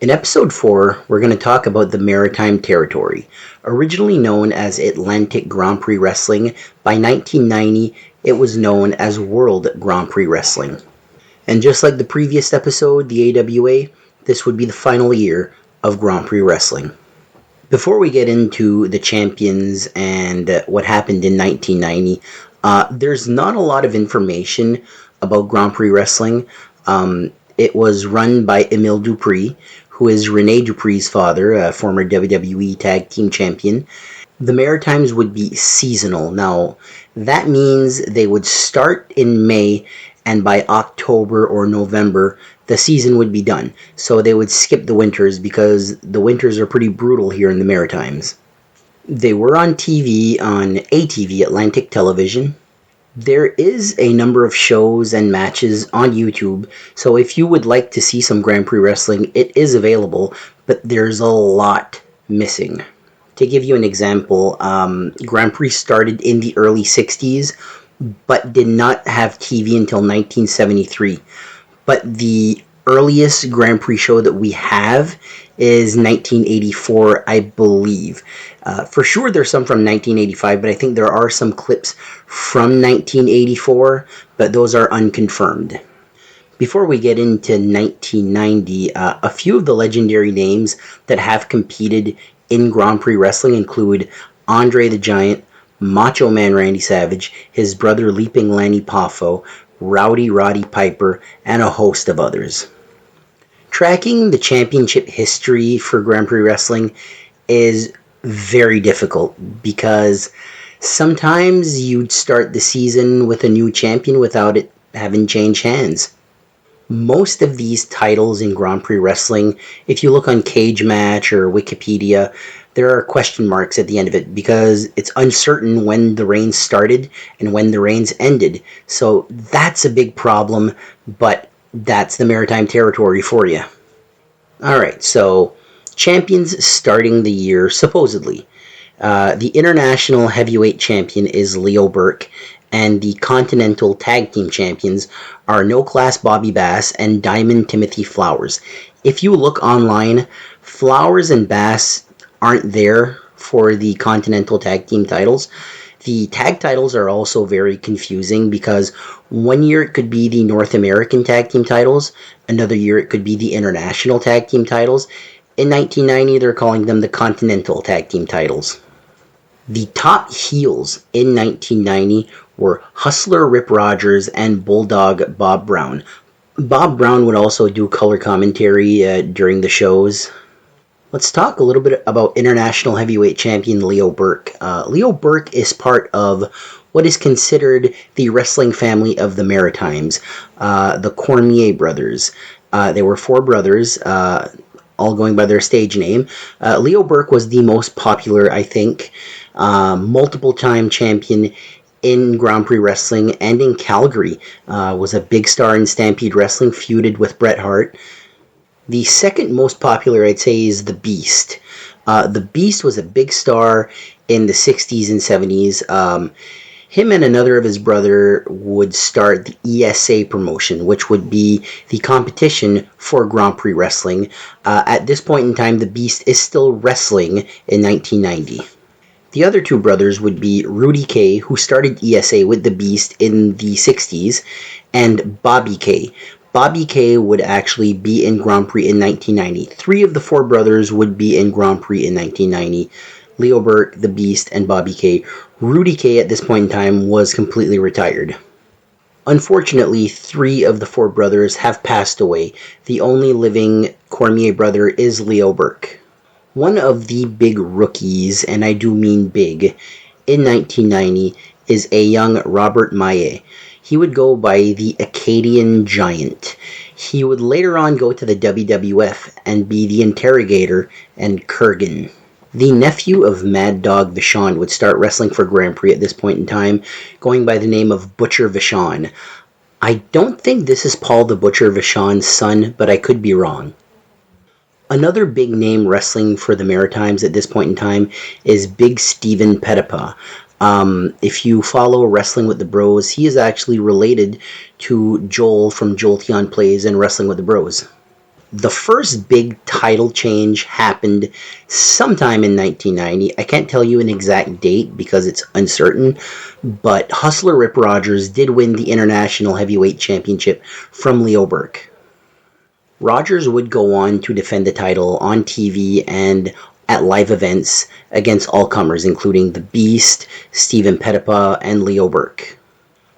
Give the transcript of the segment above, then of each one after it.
In episode 4, we're going to talk about the Maritime territory. Originally known as Atlantic Grand Prix Wrestling, by 1990 it was known as World Grand Prix Wrestling. And just like the previous episode, the AWA, this would be the final year of Grand Prix Wrestling. Before we get into the champions and what happened in 1990, there's not a lot of information about Grand Prix Wrestling. It was run by Emile Dupree, who is Rene Dupree's father, a former WWE Tag Team Champion. The Maritimes would be seasonal. Now, that means they would start in May, and by October or November, the season would be done. So they would skip the winters because the winters are pretty brutal here in the Maritimes. They were on TV on ATV, Atlantic Television. There is a number of shows and matches on YouTube, so if you would like to see some Grand Prix Wrestling, it is available, but there's a lot missing. To give you an example, Grand Prix started in the early 60s, but did not have TV until 1973. But the earliest Grand Prix show that we have is 1984, I believe. For sure there's some from 1985, but I think there are some clips from 1984, but those are unconfirmed. Before we get into 1990, a few of the legendary names that have competed in Grand Prix Wrestling include Andre the Giant, Macho Man Randy Savage, his brother Leaping Lanny Poffo, Rowdy Roddy Piper, and a host of others. Tracking the championship history for Grand Prix Wrestling is very difficult because sometimes you'd start the season with a new champion without it having changed hands. Most of these titles in Grand Prix Wrestling, if you look on Cage Match or Wikipedia, there are question marks at the end of it because it's uncertain when the reigns started and when the reigns ended. So that's a big problem, but that's the Maritime territory for you. Alright, so champions starting the year, supposedly. The International Heavyweight Champion is Leo Burke, and the Continental Tag Team Champions are No Class Bobby Bass and Diamond Timothy Flowers. If you look online, Flowers and Bass aren't there for the Continental Tag Team titles. The tag titles are also very confusing because one year it could be the North American Tag Team titles, another year it could be the International Tag Team titles. In 1990, they're calling them the Continental Tag Team titles. The top heels in 1990 were Hustler Rip Rogers and Bulldog Bob Brown. Bob Brown would also do color commentary during the shows. Let's talk a little bit about International Heavyweight Champion Leo Burke. Leo Burke is part of what is considered the wrestling family of the Maritimes, the Cormier brothers. They were 4 brothers, all going by their stage name. Leo Burke was the most popular, I think, multiple-time champion in Grand Prix Wrestling and in Calgary. Was a big star in Stampede Wrestling, feuded with Bret Hart. The second most popular, I'd say, is The Beast. The Beast was a big star in the 60s and 70s. Him and another of his brother would start the ESA promotion, which would be the competition for Grand Prix Wrestling. At this point in time, The Beast is still wrestling in 1990. The other 2 brothers would be Rudy Kay, who started ESA with The Beast in the 60s, and Bobby Kay. Bobby Kay would actually be in Grand Prix in 1990. 3 of the 4 brothers would be in Grand Prix in 1990. Leo Burke, The Beast, and Bobby Kay. Rudy Kay at this point in time was completely retired. Unfortunately, 3 of the 4 brothers have passed away. The only living Cormier brother is Leo Burke. One of the big rookies, and I do mean big, in 1990 is a young Robert Maillet. He would go by the Acadian Giant. He would later on go to the WWF and be the Interrogator and Kurgan. The nephew of Mad Dog Vachon would start wrestling for Grand Prix at this point in time, going by the name of Butcher Vachon. I don't think this is Paul the Butcher Vachon's son, but I could be wrong. Another big name wrestling for the Maritimes at this point in time is Big Steven Pettipas. If you follow Wrestling with the Bros, he is actually related to Joel from Jolteon Plays and Wrestling with the Bros. The first big title change happened sometime in 1990. I can't tell you an exact date because it's uncertain, but Hustler Rip Rogers did win the International Heavyweight Championship from Leo Burke. Rogers would go on to defend the title on TV and at live events against all comers, including The Beast, Stephen Pettipa, and Leo Burke.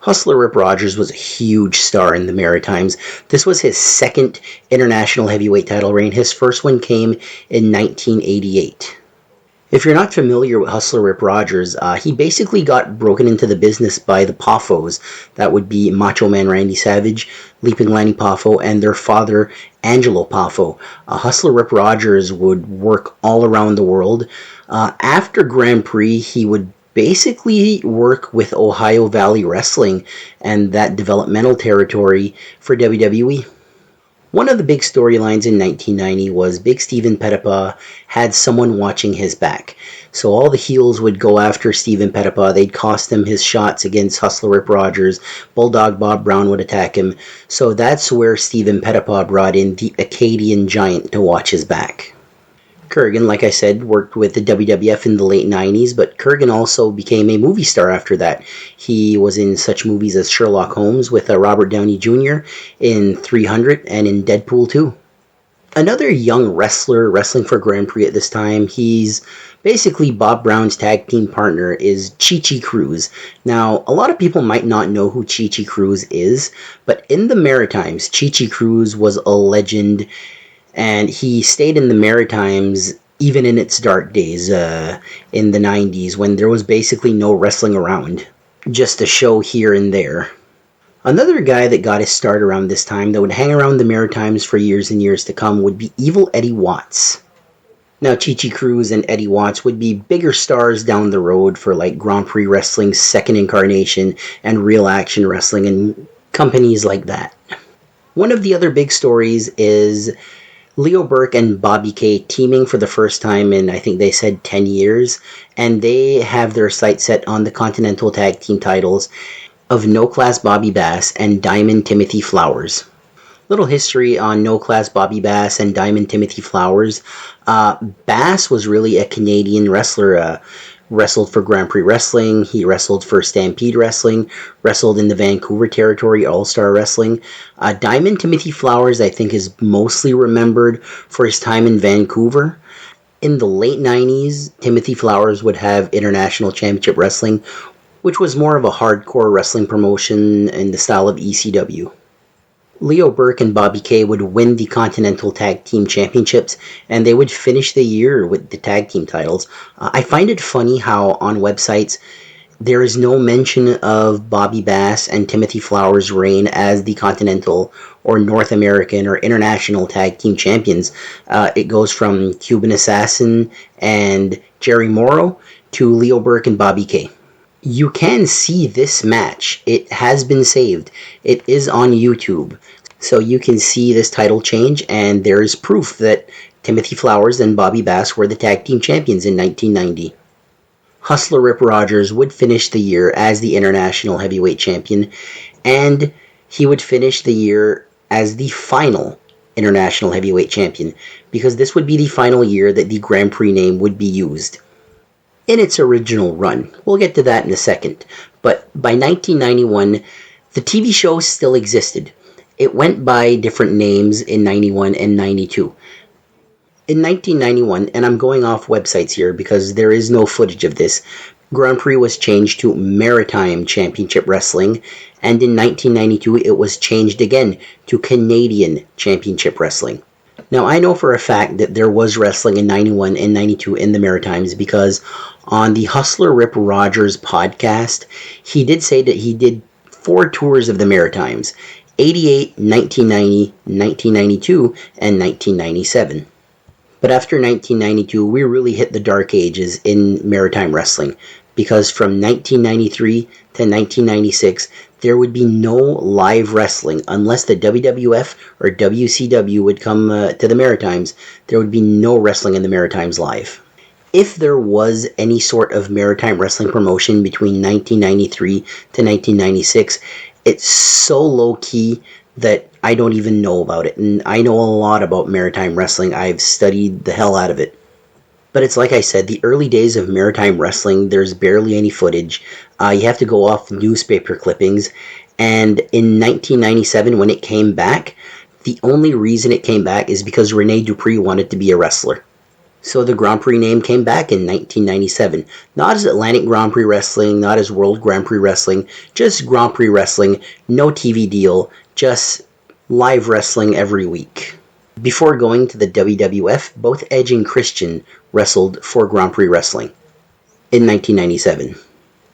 Hustler Rip Rogers was a huge star in the Maritimes. This was his second international heavyweight title reign. His first one came in 1988. If you're not familiar with Hustler Rip Rogers, he basically got broken into the business by the Poffos. That would be Macho Man Randy Savage, Leaping Lanny Poffo, and their father, Angelo Poffo. Hustler Rip Rogers would work all around the world. After Grand Prix, he would basically work with Ohio Valley Wrestling and that developmental territory for WWE. One of the big storylines in 1990 was Big Stephen Pettipa had someone watching his back. So all the heels would go after Stephen Pettipa. They'd cost him his shots against Hustler Rip Rogers. Bulldog Bob Brown would attack him. So that's where Stephen Pettipa brought in the Acadian Giant to watch his back. Kurgan, like I said, worked with the WWF in the late 90s, but Kurgan also became a movie star after that. He was in such movies as Sherlock Holmes with Robert Downey Jr., in 300, and in Deadpool 2. Another young wrestler wrestling for Grand Prix at this time, he's basically Bob Brown's tag team partner, is Chi-Chi Cruz. Now, a lot of people might not know who Chi-Chi Cruz is, but in the Maritimes, Chi-Chi Cruz was a legend, and he stayed in the Maritimes even in its dark days in the 90s when there was basically no wrestling around, just a show here and there. Another guy that got his start around this time that would hang around the Maritimes for years and years to come would be Evil Eddie Watts. Now, Chi-Chi Cruz and Eddie Watts would be bigger stars down the road for like Grand Prix Wrestling's second incarnation and Real Action Wrestling and companies like that. One of the other big stories is Leo Burke and Bobby Kay teaming for the first time in, I think they said 10 years, and they have their sights set on the Continental Tag Team titles of No Class Bobby Bass and Diamond Timothy Flowers. Little history on No Class Bobby Bass and Diamond Timothy Flowers. Bass was really a Canadian wrestler, wrestled for Grand Prix Wrestling, he wrestled for Stampede Wrestling, wrestled in the Vancouver territory, All-Star Wrestling. Diamond Timothy Flowers, I think, is mostly remembered for his time in Vancouver. In the late 90s, Timothy Flowers would have International Championship Wrestling, which was more of a hardcore wrestling promotion in the style of ECW. Leo Burke and Bobby Kay would win the Continental Tag Team Championships, and they would finish the year with the tag team titles. I find it funny how on websites there is no mention of Bobby Bass and Timothy Flowers' reign as the Continental or North American or International Tag Team Champions. It goes from Cuban Assassin and Jerry Morrow to Leo Burke and Bobby Kay. You can see this match. It has been saved. It is on YouTube. So you can see this title change, and there is proof that Timothy Flowers and Bobby Bass were the tag team champions in 1990. Hustler Rip Rogers would finish the year as the International Heavyweight Champion, and he would finish the year as the final International Heavyweight Champion, because this would be the final year that the Grand Prix name would be used in its original run. We'll get to that in a second. But by 1991, the TV show still existed. It went by different names in 91 and 92. In 1991, and I'm going off websites here because there is no footage of this, Grand Prix was changed to Maritime Championship Wrestling, and in 1992 it was changed again to Canadian Championship Wrestling. Now, I know for a fact that there was wrestling in 91 and 92 in the Maritimes because on the Hustler Rip Rogers podcast, he did say that he did 4 tours of the Maritimes, 88, 1990, 1992, and 1997. But after 1992, we really hit the dark ages in maritime wrestling, because from 1993 to 1996, there would be no live wrestling unless the WWF or WCW would come to the Maritimes. There would be no wrestling in the Maritimes live. If there was any sort of maritime wrestling promotion between 1993 to 1996, it's so low-key that I don't even know about it. And I know a lot about Maritime Wrestling. I've studied the hell out of it. But it's like I said, the early days of Maritime Wrestling, there's barely any footage. You have to go off newspaper clippings. And in 1997, when it came back, the only reason it came back is because Rene Dupree wanted to be a wrestler. So the Grand Prix name came back in 1997. Not as Atlantic Grand Prix Wrestling, not as World Grand Prix Wrestling, just Grand Prix Wrestling, no TV deal, just live wrestling every week. Before going to the WWF, both Edge and Christian wrestled for Grand Prix Wrestling in 1997.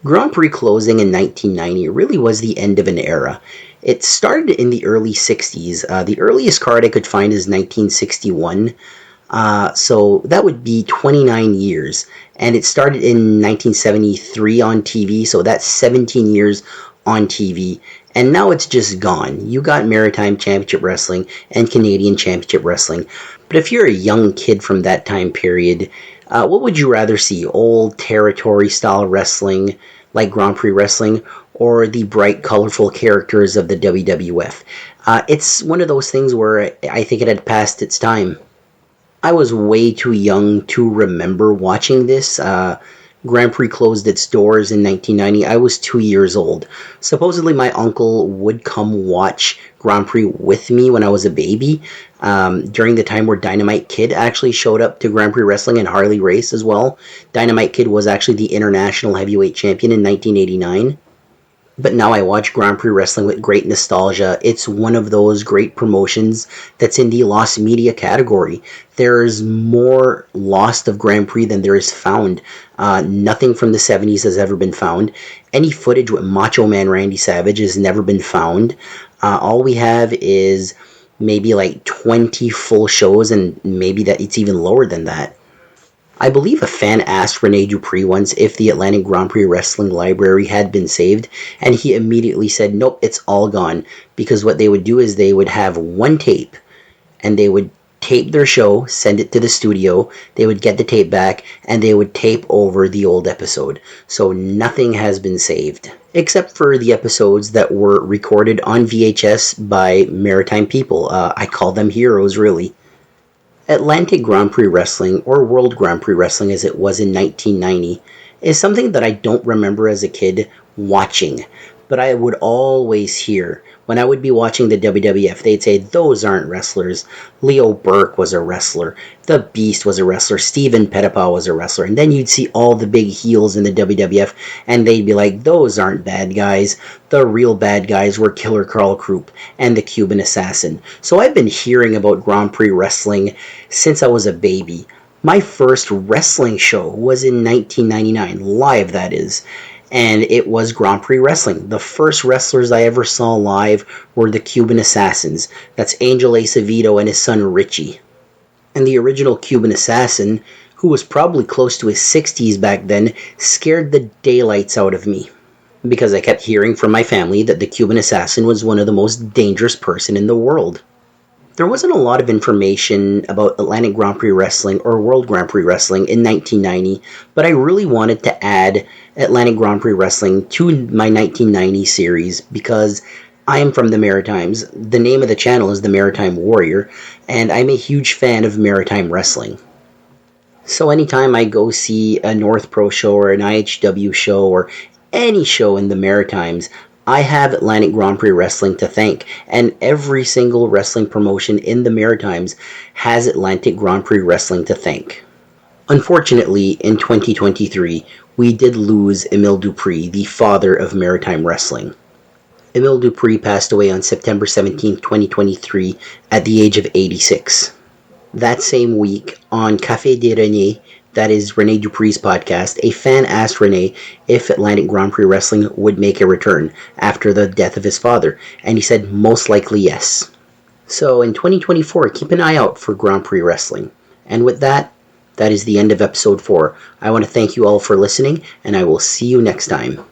Grand Prix closing in 1990 really was the end of an era. It started in the early 60s. The earliest card I could find is 1961. So that would be 29 years. And it started in 1973 on TV, so that's 17 years on TV. And now it's just gone. You got Maritime Championship Wrestling and Canadian Championship Wrestling. But if you're a young kid from that time period, what would you rather see? Old territory style wrestling like Grand Prix Wrestling, or the bright, colorful characters of the WWF? It's one of those things where I think it had passed its time. I was way too young to remember watching this. Grand Prix closed its doors in 1990. I was 2 years old. Supposedly my uncle would come watch Grand Prix with me when I was a baby, during the time where Dynamite Kid actually showed up to Grand Prix Wrestling and Harley Race as well. Dynamite Kid was actually the International Heavyweight Champion in 1989. But now I watch Grand Prix Wrestling with great nostalgia. It's one of those great promotions that's in the lost media category. There's more lost of Grand Prix than there is found. Nothing from the 70s has ever been found. Any footage with Macho Man Randy Savage has never been found. All we have is maybe like 20 full shows, and maybe that it's even lower than that. I believe a fan asked Rene Dupree once if the Atlantic Grand Prix Wrestling Library had been saved, and he immediately said, nope, it's all gone. Because what they would do is they would have one tape, and they would tape their show, send it to the studio, they would get the tape back, and they would tape over the old episode. So nothing has been saved, except for the episodes that were recorded on VHS by Maritime people. I call them heroes, really. Atlantic Grand Prix Wrestling, or World Grand Prix Wrestling as it was in 1990, is something that I don't remember as a kid watching, but I would always hear. When I would be watching the WWF, they'd say, those aren't wrestlers. Leo Burke was a wrestler. The Beast was a wrestler. Steven Pettipaw was a wrestler. And then you'd see all the big heels in the WWF, and they'd be like, those aren't bad guys. The real bad guys were Killer Karl Krupp and the Cuban Assassin. So I've been hearing about Grand Prix Wrestling since I was a baby. My first wrestling show was in 1999, live that is. And it was Grand Prix Wrestling. The first wrestlers I ever saw live were the Cuban Assassins. That's Angel Acevedo and his son Richie. And the original Cuban Assassin, who was probably close to his 60s back then, scared the daylights out of me. Because I kept hearing from my family that the Cuban Assassin was one of the most dangerous person in the world. There wasn't a lot of information about Atlantic Grand Prix Wrestling or World Grand Prix Wrestling in 1990, but I really wanted to add Atlantic Grand Prix Wrestling to my 1990 series because I am from the Maritimes. The name of the channel is The Maritime Warrior, and I'm a huge fan of Maritime Wrestling. So anytime I go see a North Pro show or an IHW show or any show in the Maritimes, I have Atlantic Grand Prix Wrestling to thank, and every single wrestling promotion in the Maritimes has Atlantic Grand Prix Wrestling to thank. Unfortunately, in 2023, we did lose Emile Dupree, the father of Maritime Wrestling. Emile Dupree passed away on September 17, 2023, at the age of 86. That same week, on Café de René, that is Rene Dupree's podcast, a fan asked Rene if Atlantic Grand Prix Wrestling would make a return after the death of his father, and he said most likely yes. So in 2024, keep an eye out for Grand Prix Wrestling. And with that, that is the end of episode 4. I want to thank you all for listening, and I will see you next time.